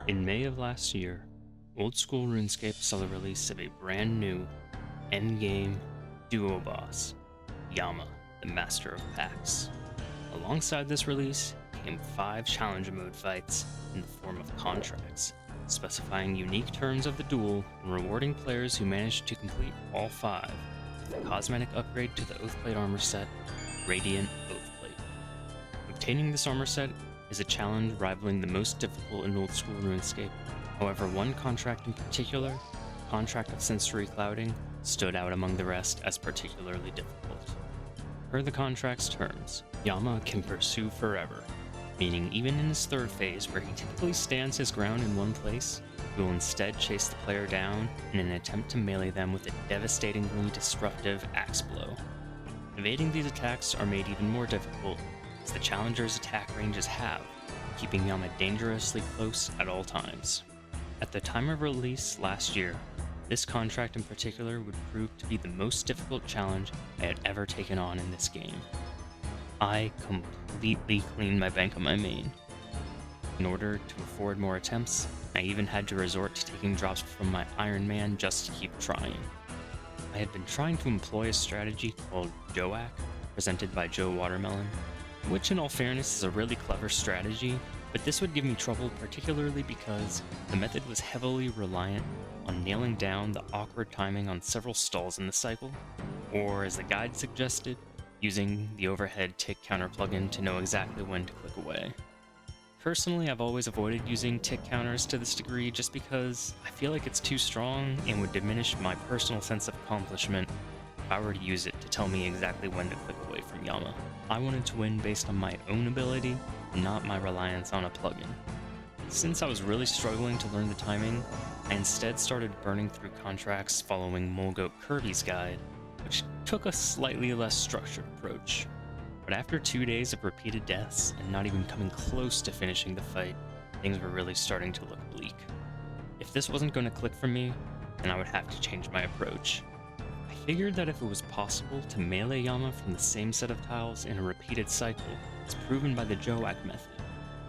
In May of last year, Old School RuneScape saw the release of a brand new endgame duo boss, Yama, the Master of Packs. Alongside this release came 5 Challenger mode fights in the form of contracts, specifying unique terms of the duel and rewarding players who managed to complete all 5 with a cosmetic upgrade to the Oathplate armor set, Radiant Oathplate. Obtaining this armor set is a challenge rivaling the most difficult in Old School RuneScape. However, one contract in particular, Contract of Sensory Clouding, stood out among the rest as particularly difficult. Per the contract's terms, Yama can pursue forever, meaning even in his third phase, where he typically stands his ground in one place, he will instead chase the player down in an attempt to melee them with a devastatingly disruptive axe blow. Evading these attacks are made even more difficult, as the challenger's attack range is halved, keeping Yama dangerously close at all times. At the time of release last year, this contract in particular would prove to be the most difficult challenge I had ever taken on in this game. I completely cleaned my bank on my main. In order to afford more attempts, I even had to resort to taking drops from my Iron Man just to keep trying. I had been trying to employ a strategy called Joack, presented by Joe Watermelon, which in all fairness is a really clever strategy, but this would give me trouble particularly because the method was heavily reliant on nailing down the awkward timing on several stalls in the cycle, or as the guide suggested, using the overhead tick counter plugin to know exactly when to click away. Personally, I've always avoided using tick counters to this degree just because I feel like it's too strong and would diminish my personal sense of accomplishment if I were to use it to tell me exactly when to click away from Yama. I wanted to win based on my own ability, not my reliance on a plugin. Since I was really struggling to learn the timing, I instead started burning through contracts following Mulgoat Kirby's guide, which took a slightly less structured approach. But after 2 days of repeated deaths and not even coming close to finishing the fight, things were really starting to look bleak. If this wasn't going to click for me, then I would have to change my approach. I figured that if it was possible to melee Yama from the same set of tiles in a repeated cycle, as proven by the Joack method,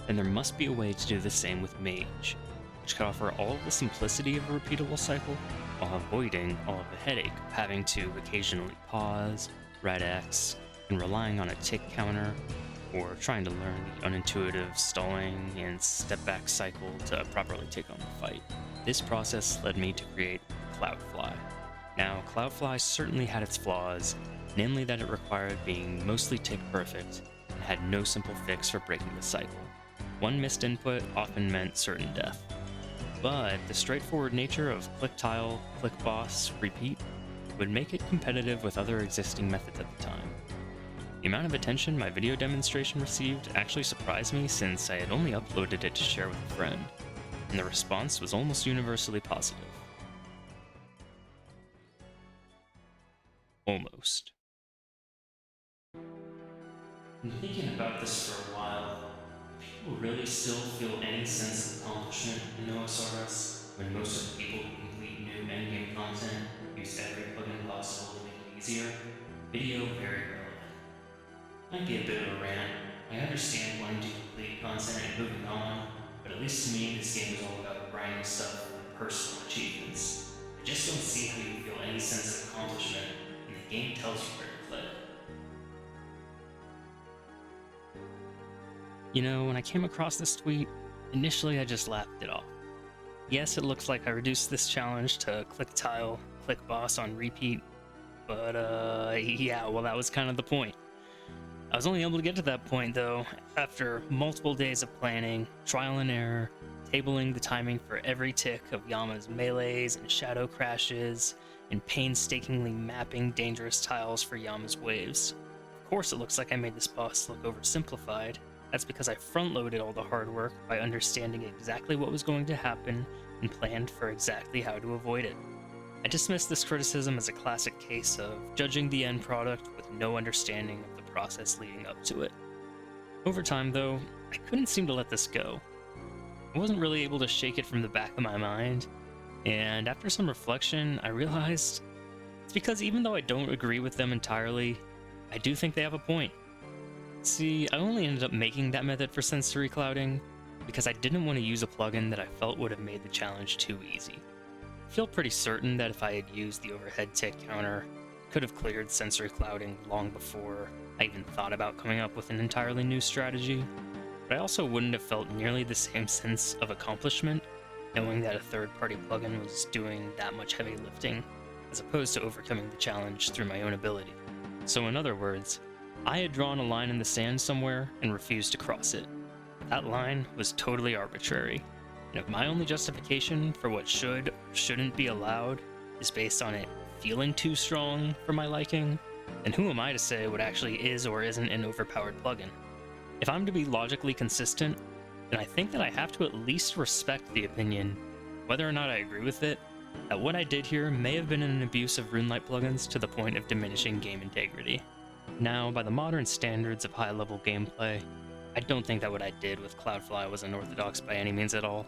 then there must be a way to do the same with Mage, which could offer all of the simplicity of a repeatable cycle while avoiding all of the headache of having to occasionally pause, red X, and relying on a tick counter, or trying to learn the unintuitive stalling and step back cycle to properly take on the fight. This process led me to create Cloudfly. Now, Cloudfly certainly had its flaws, namely that it required being mostly tick perfect and had no simple fix for breaking the cycle. One missed input often meant certain death. But the straightforward nature of click tile, click boss, repeat would make it competitive with other existing methods at the time. The amount of attention my video demonstration received actually surprised me, since I had only uploaded it to share with a friend, and the response was almost universally positive. Almost. Been thinking about this for a while. Do people really still feel any sense of accomplishment in OSRS when most of the people who complete new endgame content use every plugin possible to make it easier? Video very relevant. Might be a bit of a rant. I understand wanting to complete content and moving on, but at least to me this game is all about grinding stuff and personal achievements. I just don't see how you feel any sense of accomplishment when the game tells you where to click. You know, when I came across this tweet, initially I just laughed it off. Yes, it looks like I reduced this challenge to click tile, click boss on repeat, but yeah, well that was kind of the point. I was only able to get to that point though, after multiple days of planning, trial and error, tabling the timing for every tick of Yama's melees and shadow crashes, and painstakingly mapping dangerous tiles for Yama's waves. Of course it looks like I made this boss look oversimplified. That's because I front-loaded all the hard work by understanding exactly what was going to happen and planned for exactly how to avoid it. I dismiss this criticism as a classic case of judging the end product with no understanding of the process leading up to it. Over time, though, I couldn't seem to let this go. I wasn't really able to shake it from the back of my mind, and after some reflection, I realized it's because even though I don't agree with them entirely, I do think they have a point. See, I only ended up making that method for sensory clouding because I didn't want to use a plugin that I felt would have made the challenge too easy. I feel pretty certain that if I had used the overhead tick counter, I could have cleared sensory clouding long before I even thought about coming up with an entirely new strategy, but I also wouldn't have felt nearly the same sense of accomplishment knowing that a third-party plugin was doing that much heavy lifting, as opposed to overcoming the challenge through my own ability. So in other words, I had drawn a line in the sand somewhere and refused to cross it. That line was totally arbitrary, and if my only justification for what should or shouldn't be allowed is based on it feeling too strong for my liking, then who am I to say what actually is or isn't an overpowered plugin? If I'm to be logically consistent, then I think that I have to at least respect the opinion, whether or not I agree with it, that what I did here may have been an abuse of RuneLite plugins to the point of diminishing game integrity. Now, by the modern standards of high-level gameplay, I don't think that what I did with Cloudfly was unorthodox by any means at all.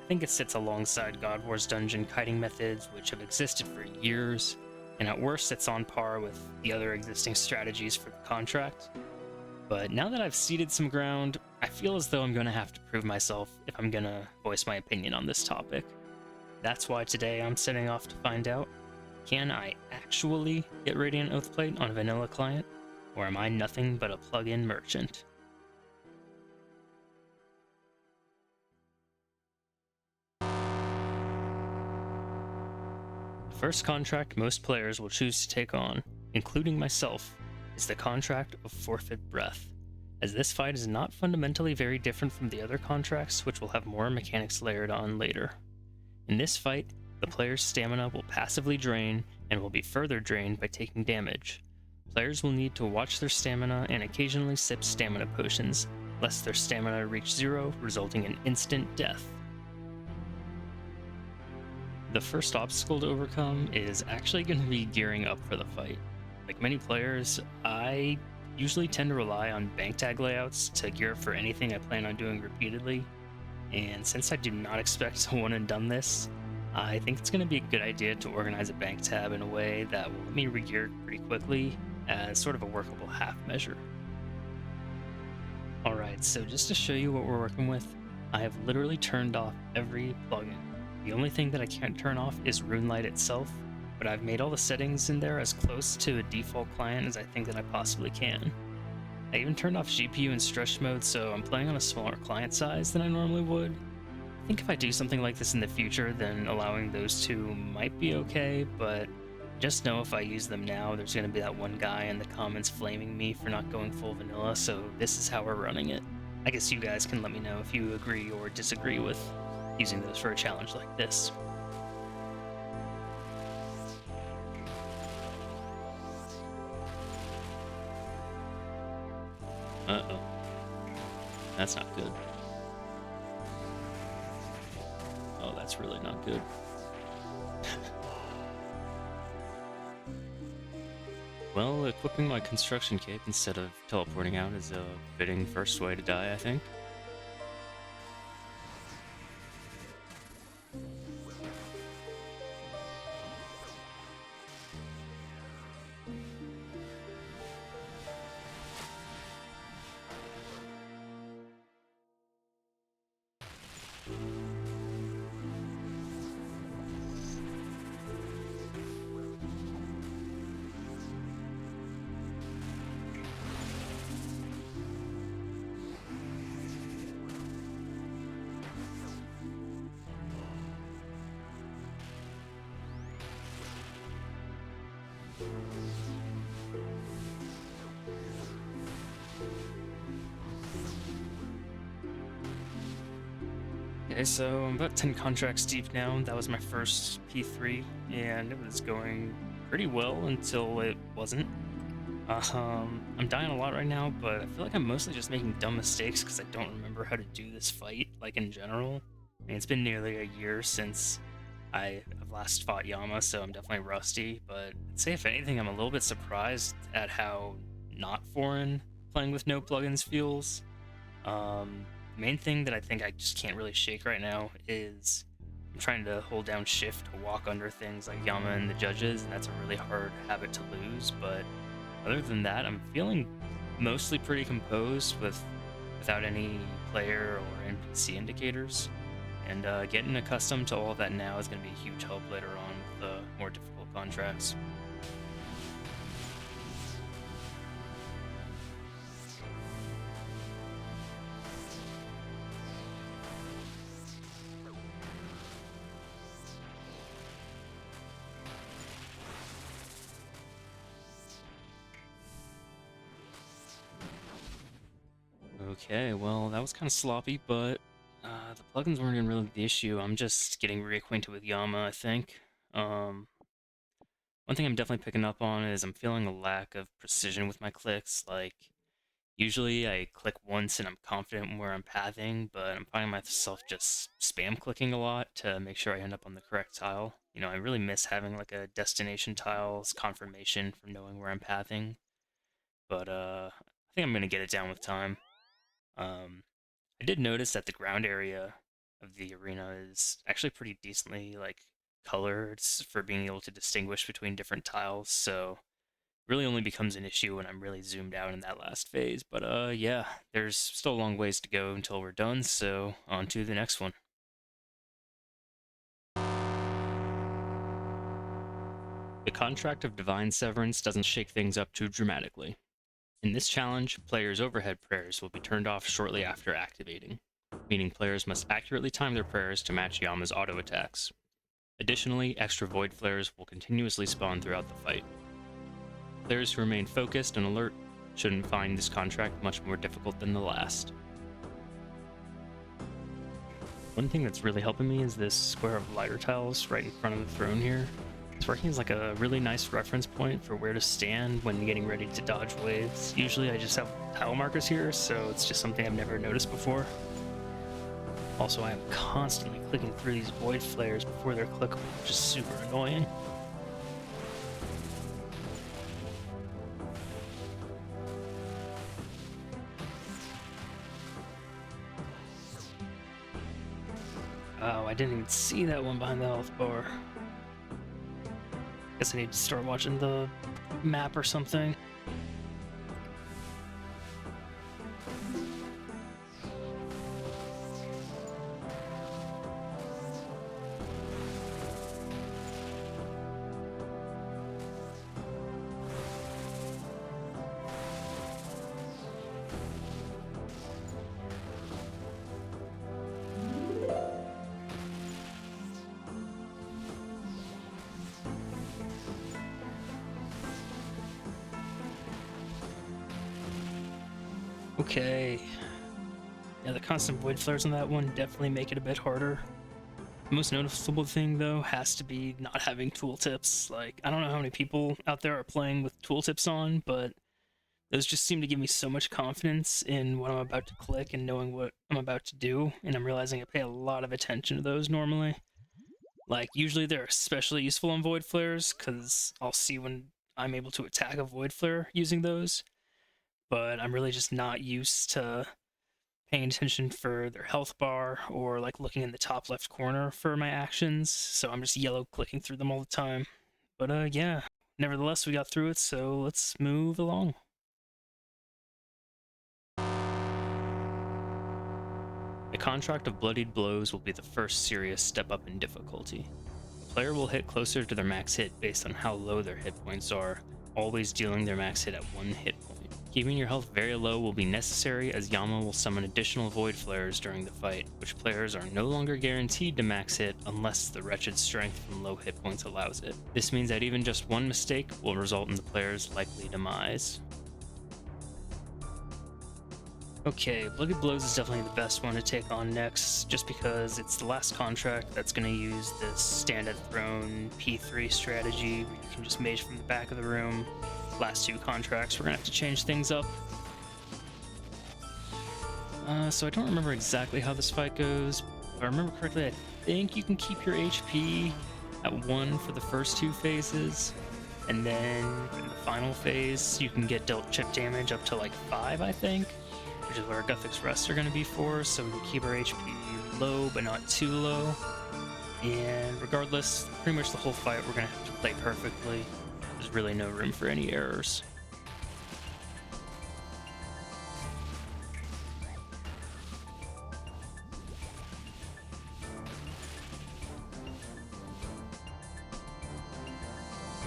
I think it sits alongside God War's dungeon kiting methods, which have existed for years, and at worst it's on par with the other existing strategies for the contract. But now that I've ceded some ground, I feel as though I'm going to have to prove myself if I'm going to voice my opinion on this topic. That's why today I'm setting off to find out, can I actually get Radiant Oathplate on a vanilla client, or am I nothing but a plugin merchant? The first contract most players will choose to take on, including myself, is the contract of Forfeit Breath, as this fight is not fundamentally very different from the other contracts, which will have more mechanics layered on later. In this fight, the player's stamina will passively drain and will be further drained by taking damage. Players will need to watch their stamina and occasionally sip stamina potions, lest their stamina reach 0, resulting in instant death. The first obstacle to overcome is actually going to be gearing up for the fight. Like many players, I usually tend to rely on bank tag layouts to gear up for anything I plan on doing repeatedly, and since I do not expect to one and done this, I think it's going to be a good idea to organize a bank tab in a way that will let me regear pretty quickly as sort of a workable half measure. Alright, so just to show you what we're working with, I have literally turned off every plugin. The only thing that I can't turn off is RuneLite itself, but I've made all the settings in there as close to a default client as I think that I possibly can. I even turned off GPU and stretch mode, so I'm playing on a smaller client size than I normally would. I think if I do something like this in the future, then allowing those two might be okay, but just know if I use them now, there's going to be that one guy in the comments flaming me for not going full vanilla, so this is how we're running it. I guess you guys can let me know if you agree or disagree with using those for a challenge like this. Uh-oh. That's not good. Oh, that's really not good. Well, equipping my construction cape instead of teleporting out is a fitting first way to die, I think. Okay, so I'm about 10 contracts deep now. That was my first P3, and it was going pretty well until it wasn't. I'm dying a lot right now, but I feel like I'm mostly just making dumb mistakes because I don't remember how to do this fight, like in general. I mean, it's been nearly a year since I've last fought Yama, so I'm definitely rusty, but I'd say if anything, I'm a little bit surprised at how not foreign playing with no plugins feels. The main thing that I think I just can't really shake right now is I'm trying to hold down shift to walk under things like Yama and the judges, and that's a really hard habit to lose, but other than that, I'm feeling mostly pretty composed without any player or NPC indicators. And getting accustomed to all of that now is going to be a huge help later on with the more difficult contracts. Okay, well, that was kind of sloppy, but the plugins weren't even really the issue. I'm just getting reacquainted with Yama, I think. One thing I'm definitely picking up on is I'm feeling a lack of precision with my clicks. Like, usually I click once and I'm confident in where I'm pathing, but I'm finding myself just spam clicking a lot to make sure I end up on the correct tile. You know, I really miss having like a destination tile's confirmation from knowing where I'm pathing, but I think I'm gonna get it down with time. Um, I did notice that the ground area of the arena is actually pretty decently like colored for being able to distinguish between different tiles, so really only becomes an issue when I'm really zoomed out in that last phase. But yeah, there's still a long ways to go until we're done, so on to the next one. The contract of Divine Severance doesn't shake things up too dramatically. In this challenge, players' overhead prayers will be turned off shortly after activating, meaning players must accurately time their prayers to match Yama's auto attacks. Additionally, extra void flares will continuously spawn throughout the fight. Players who remain focused and alert shouldn't find this contract much more difficult than the last. One thing that's really helping me is this square of lighter tiles right in front of the throne here. It's working as like a really nice reference point for where to stand when getting ready to dodge waves. Usually I just have tile markers here, so it's just something I've never noticed before. Also, I am constantly clicking through these void flares before they're clickable, which is super annoying. Oh, I didn't even see that one behind the health bar. Guess I need to start watching the map or something. Okay. Yeah, the constant void flares on that one definitely make it a bit harder. The most noticeable thing, though, has to be not having tooltips. Like, I don't know how many people out there are playing with tooltips on, but those just seem to give me so much confidence in what I'm about to click and knowing what I'm about to do, and I'm realizing I pay a lot of attention to those normally. Like, usually they're especially useful on void flares, because I'll see when I'm able to attack a void flare using those, but I'm really just not used to paying attention for their health bar or like looking in the top left corner for my actions, so I'm just yellow clicking through them all the time. But yeah, nevertheless, we got through it, so let's move along. The contract of bloodied blows will be the first serious step up in difficulty. The player will hit closer to their max hit based on how low their hit points are, always dealing their max hit at 1 hit point. Keeping your health very low will be necessary, as Yama will summon additional void flares during the fight, which players are no longer guaranteed to max hit unless the wretched strength from low hit points allows it. This means that even just one mistake will result in the player's likely demise. Okay, Blooded Blows is definitely the best one to take on next, just because it's the last contract that's going to use this Stand at Throne P3 strategy, where you can just mage from the back of the room. Last 2 contracts, we're going to have to change things up. So I don't remember exactly how this fight goes. If I remember correctly, I think you can keep your HP at 1 for the first 2 phases, and then in the final phase, you can get dealt chip damage up to like 5, I think, which is where Guthix Rest are going to be for, so we can keep our HP low, but not too low. And regardless, pretty much the whole fight we're going to have to play perfectly. There's really no room for any errors.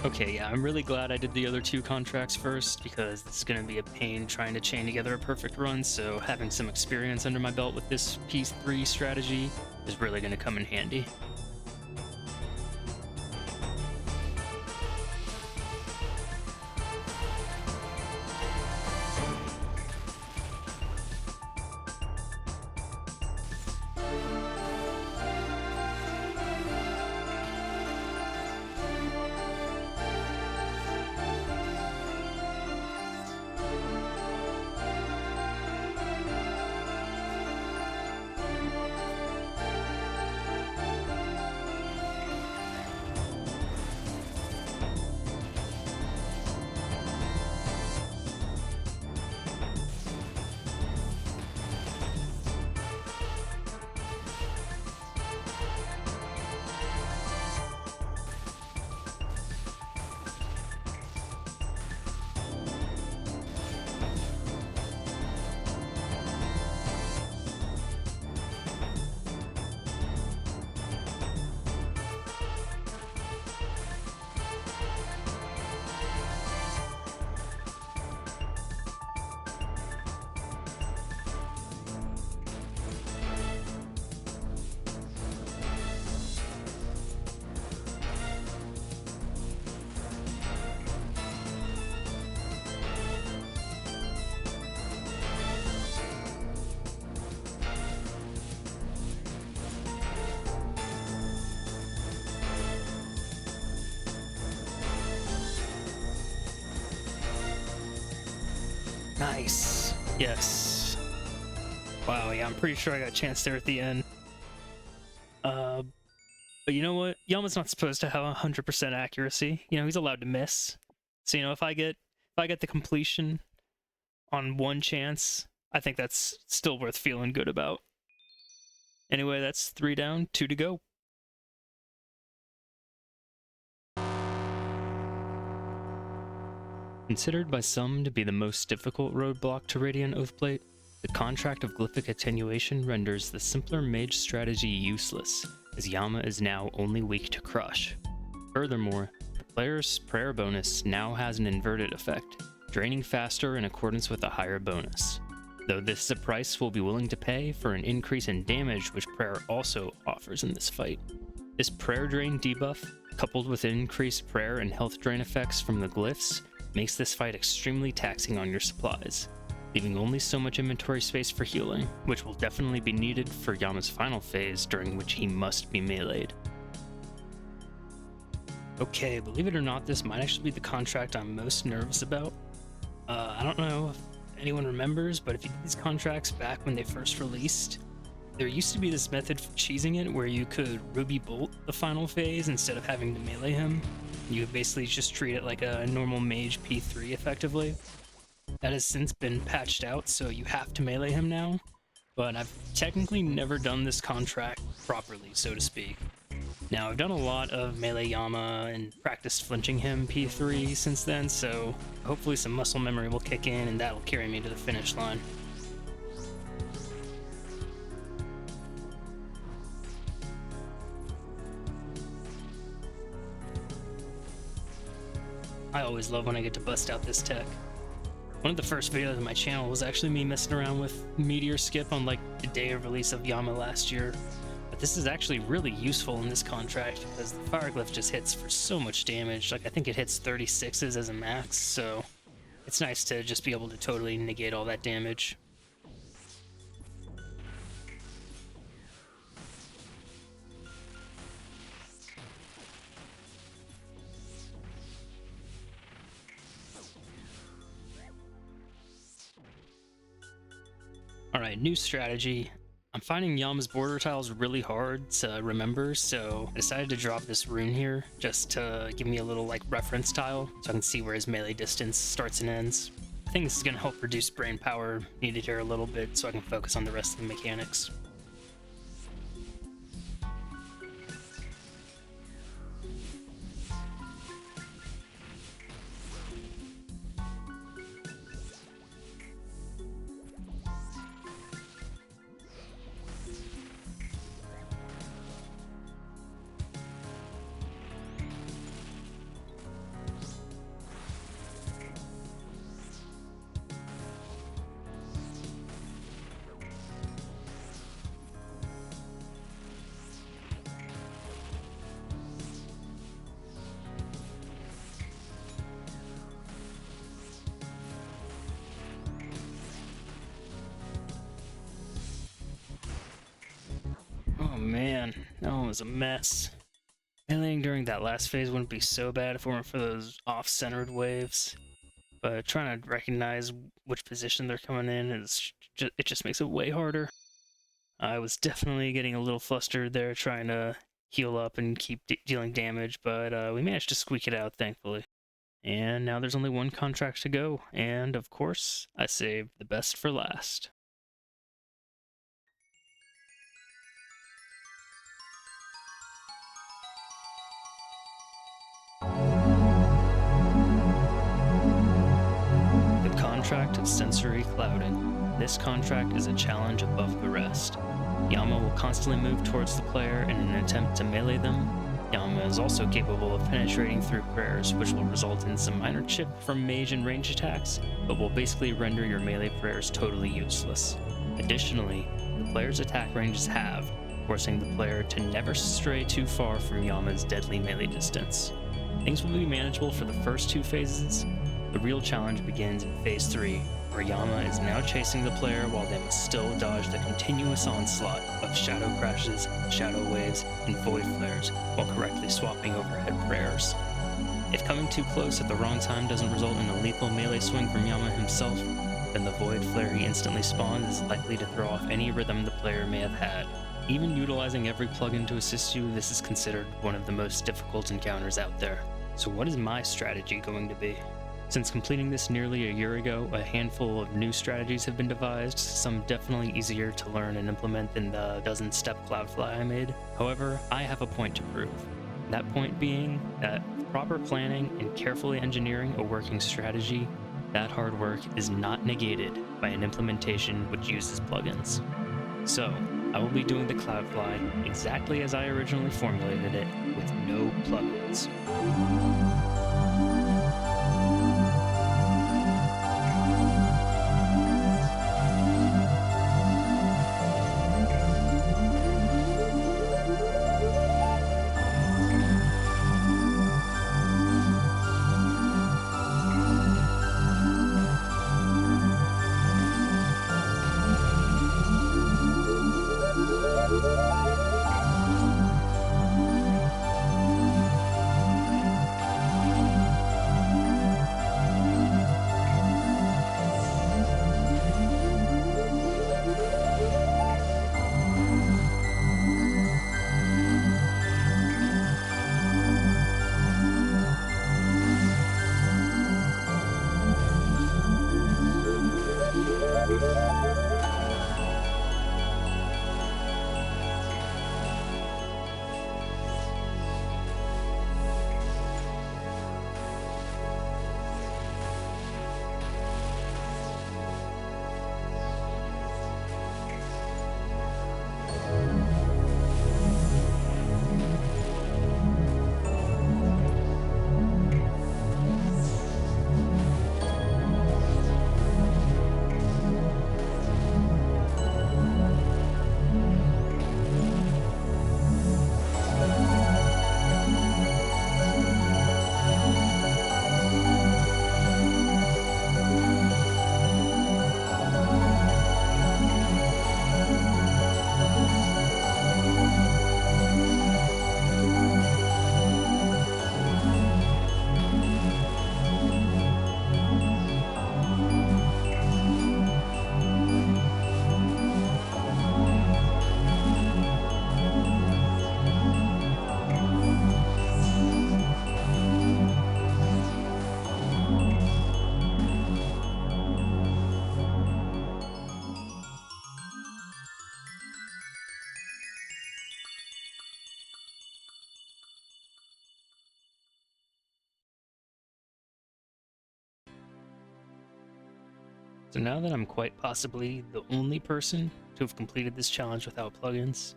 Okay, yeah, I'm really glad I did the other two contracts first because it's going to be a pain trying to chain together a perfect run, so having some experience under my belt with this P3 strategy is really going to come in handy. Nice. Yes. Wow, yeah, I'm pretty sure I got a chance there at the end. But you know what? Yama's not supposed to have 100% accuracy. You know, he's allowed to miss. So, you know, if I get the completion on one chance, I think that's still worth feeling good about. Anyway, that's 3 down, 2 to go. Considered by some to be the most difficult roadblock to Radiant Oathplate, the contract of Glyphic Attenuation renders the simpler mage strategy useless, as Yama is now only weak to Crush. Furthermore, the player's prayer bonus now has an inverted effect, draining faster in accordance with a higher bonus. Though this is a price we'll be willing to pay for an increase in damage which prayer also offers in this fight. This prayer drain debuff, coupled with increased prayer and health drain effects from the glyphs, makes this fight extremely taxing on your supplies, leaving only so much inventory space for healing, which will definitely be needed for Yama's final phase, during which he must be meleeed. Okay, believe it or not, this might actually be the contract I'm most nervous about. I don't know if anyone remembers, but if you did these contracts back when they first released, there used to be this method for cheesing it where you could Ruby Bolt the final phase instead of having to melee him. You would basically just treat it like a normal mage P3 effectively. That has since been patched out, so you have to melee him now, but I've technically never done this contract properly, so to speak. Now, I've done a lot of melee Yama and practiced flinching him P3 since then, so hopefully some muscle memory will kick in and that'll carry me to the finish line. I always love when I get to bust out this tech. One of the first videos on my channel was actually me messing around with Meteor Skip on like the day of release of Yama last year. But this is actually really useful in this contract because the Fire Glyph just hits for so much damage. Like I think it hits 36s as a max, so it's nice to just be able to totally negate all that damage. Alright, new strategy. I'm finding Yama's border tiles really hard to remember, so I decided to drop this rune here just to give me a little like reference tile so I can see where his melee distance starts and ends. I think this is going to help reduce brain power needed here a little bit so I can focus on the rest of the mechanics. channel is a mess. Meleeing during that last phase wouldn't be so bad if it weren't for those off-centered waves, but trying to recognize which position they're coming in it just makes it way harder. I was definitely getting a little flustered there trying to heal up and keep dealing damage, but we managed to squeak it out, thankfully. And now there's only one contract to go, and of course, I saved the best for last. The contract of sensory clouding. This contract is a challenge above the rest. Yama will constantly move towards the player in an attempt to melee them. Yama is also capable of penetrating through prayers, which will result in some minor chip from mage and range attacks, but will basically render your melee prayers totally useless. Additionally, the player's attack range is halved, forcing the player to never stray too far from Yama's deadly melee distance. Things will be manageable for the first two phases. The real challenge begins in phase 3, where Yama is now chasing the player while they must still dodge the continuous onslaught of shadow crashes, shadow waves, and void flares while correctly swapping overhead prayers. If coming too close at the wrong time doesn't result in a lethal melee swing from Yama himself, then the void flare he instantly spawns is likely to throw off any rhythm the player may have had. Even utilizing every plugin to assist you, this is considered one of the most difficult encounters out there. So what is my strategy going to be? Since completing this nearly a year ago, a handful of new strategies have been devised, some definitely easier to learn and implement than the dozen-step Cloudfly I made. However, I have a point to prove. That point being that proper planning and carefully engineering a working strategy, that hard work is not negated by an implementation which uses plugins. So, I will be doing the Cloudfly exactly as I originally formulated it, with no plugins. So now that I'm quite possibly the only person to have completed this challenge without plugins,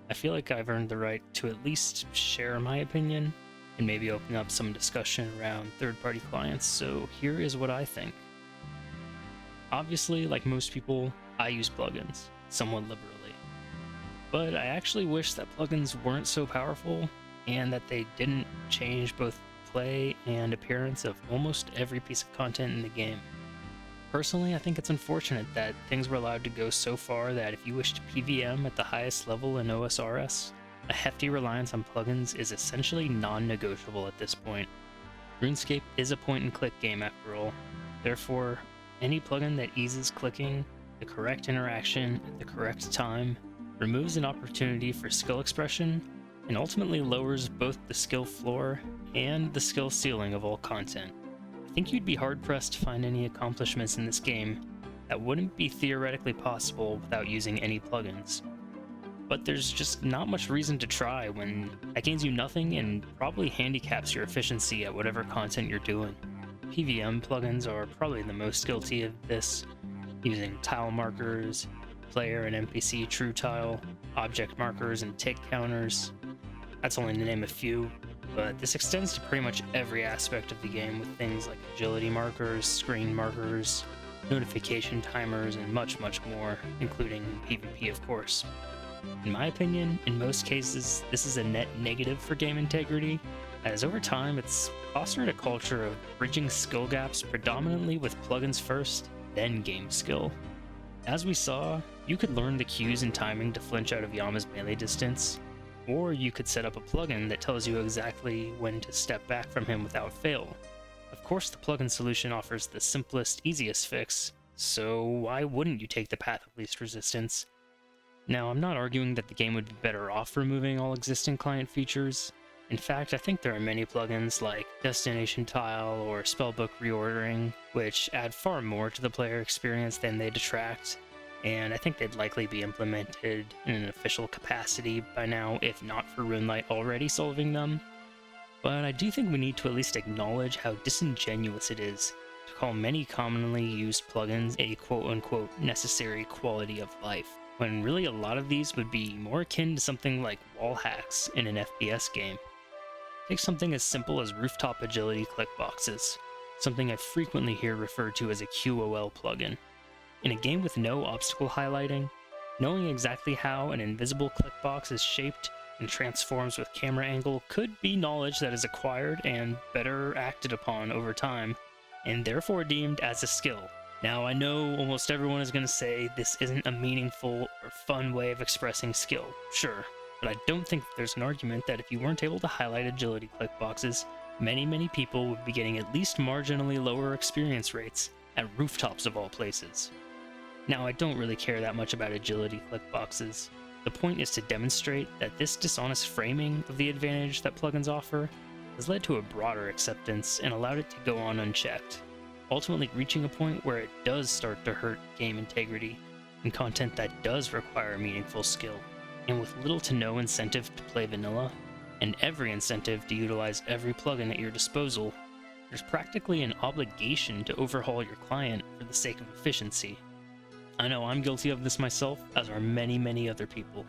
I feel like I've earned the right to at least share my opinion and maybe open up some discussion around third-party clients, so here is what I think. Obviously, like most people, I use plugins, somewhat liberally. But I actually wish that plugins weren't so powerful and that they didn't change both play and appearance of almost every piece of content in the game. Personally, I think it's unfortunate that things were allowed to go so far that if you wish to PVM at the highest level in OSRS, a hefty reliance on plugins is essentially non-negotiable at this point. RuneScape is a point-and-click game after all. Therefore, any plugin that eases clicking the correct interaction at the correct time removes an opportunity for skill expression and ultimately lowers both the skill floor and the skill ceiling of all content. I think you'd be hard-pressed to find any accomplishments in this game that wouldn't be theoretically possible without using any plugins. But there's just not much reason to try when that gains you nothing and probably handicaps your efficiency at whatever content you're doing. PVM plugins are probably the most guilty of this, using tile markers, player and NPC true tile, object markers, and tick counters. That's only to name a few, but this extends to pretty much every aspect of the game with things like agility markers, screen markers, notification timers, and much more, including PvP of course. In my opinion, in most cases, this is a net negative for game integrity, as over time it's fostered a culture of bridging skill gaps predominantly with plugins first, then game skill. As we saw, you could learn the cues and timing to flinch out of Yama's melee distance, or you could set up a plugin that tells you exactly when to step back from him without fail. Of course, the plugin solution offers the simplest, easiest fix, so why wouldn't you take the path of least resistance? Now, I'm not arguing that the game would be better off removing all existing client features. In fact, I think there are many plugins like Destination Tile or Spellbook Reordering, which add far more to the player experience than they detract, and I think they'd likely be implemented in an official capacity by now, if not for RuneLite already solving them. But I do think we need to at least acknowledge how disingenuous it is to call many commonly used plugins a quote-unquote necessary quality of life, when really a lot of these would be more akin to something like wall hacks in an FPS game. Take something as simple as rooftop agility click boxes, something I frequently hear referred to as a QOL plugin. In a game with no obstacle highlighting, knowing exactly how an invisible click box is shaped and transforms with camera angle could be knowledge that is acquired and better acted upon over time, and therefore deemed as a skill. Now, I know almost everyone is going to say this isn't a meaningful or fun way of expressing skill, sure, but I don't think there's an argument that if you weren't able to highlight agility click boxes, many people would be getting at least marginally lower experience rates at rooftops of all places. Now, I don't really care that much about agility click boxes. The point is to demonstrate that this dishonest framing of the advantage that plugins offer has led to a broader acceptance and allowed it to go on unchecked, ultimately reaching a point where it does start to hurt game integrity in content that does require meaningful skill, and with little to no incentive to play vanilla, and every incentive to utilize every plugin at your disposal, there's practically an obligation to overhaul your client for the sake of efficiency. I know I'm guilty of this myself, as are many other people.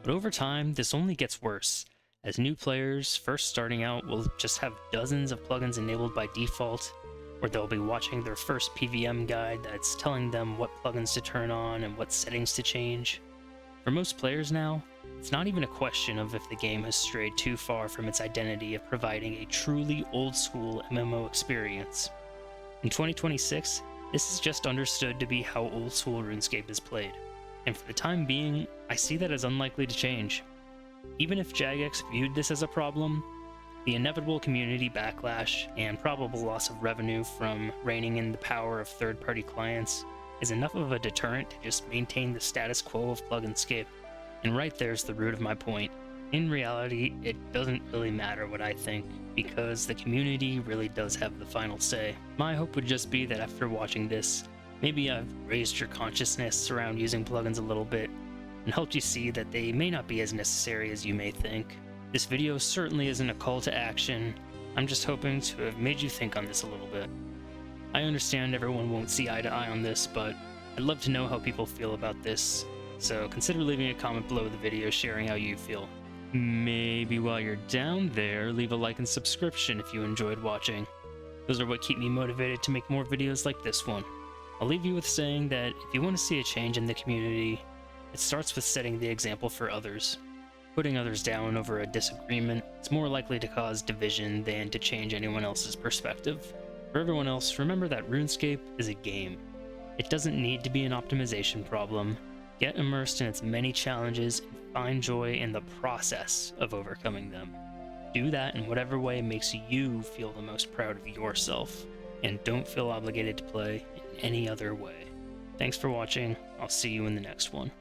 But over time, this only gets worse, as new players first starting out will just have dozens of plugins enabled by default, or they'll be watching their first PVM guide that's telling them what plugins to turn on and what settings to change. For most players now, it's not even a question of if the game has strayed too far from its identity of providing a truly old-school MMO experience. In 2026, this is just understood to be how old-school RuneScape is played, and for the time being, I see that as unlikely to change. Even if Jagex viewed this as a problem, the inevitable community backlash and probable loss of revenue from reining in the power of third-party clients is enough of a deterrent to just maintain the status quo of Pluginscape. And right there's the root of my point. In reality, it doesn't really matter what I think, because the community really does have the final say. My hope would just be that after watching this, maybe I've raised your consciousness around using plugins a little bit, and helped you see that they may not be as necessary as you may think. This video certainly isn't a call to action, I'm just hoping to have made you think on this a little bit. I understand everyone won't see eye to eye on this, but I'd love to know how people feel about this, so consider leaving a comment below the video sharing how you feel. Maybe while you're down there, leave a like and subscription if you enjoyed watching. Those are what keep me motivated to make more videos like this one. I'll leave you with saying that if you want to see a change in the community, it starts with setting the example for others. Putting others down over a disagreement is more likely to cause division than to change anyone else's perspective. For everyone else, remember that RuneScape is a game. It doesn't need to be an optimization problem. Get immersed in its many challenges and Find joy in the process of overcoming them. Do that in whatever way makes you feel the most proud of yourself, and don't feel obligated to play in any other way. Thanks for watching. I'll see you in the next one.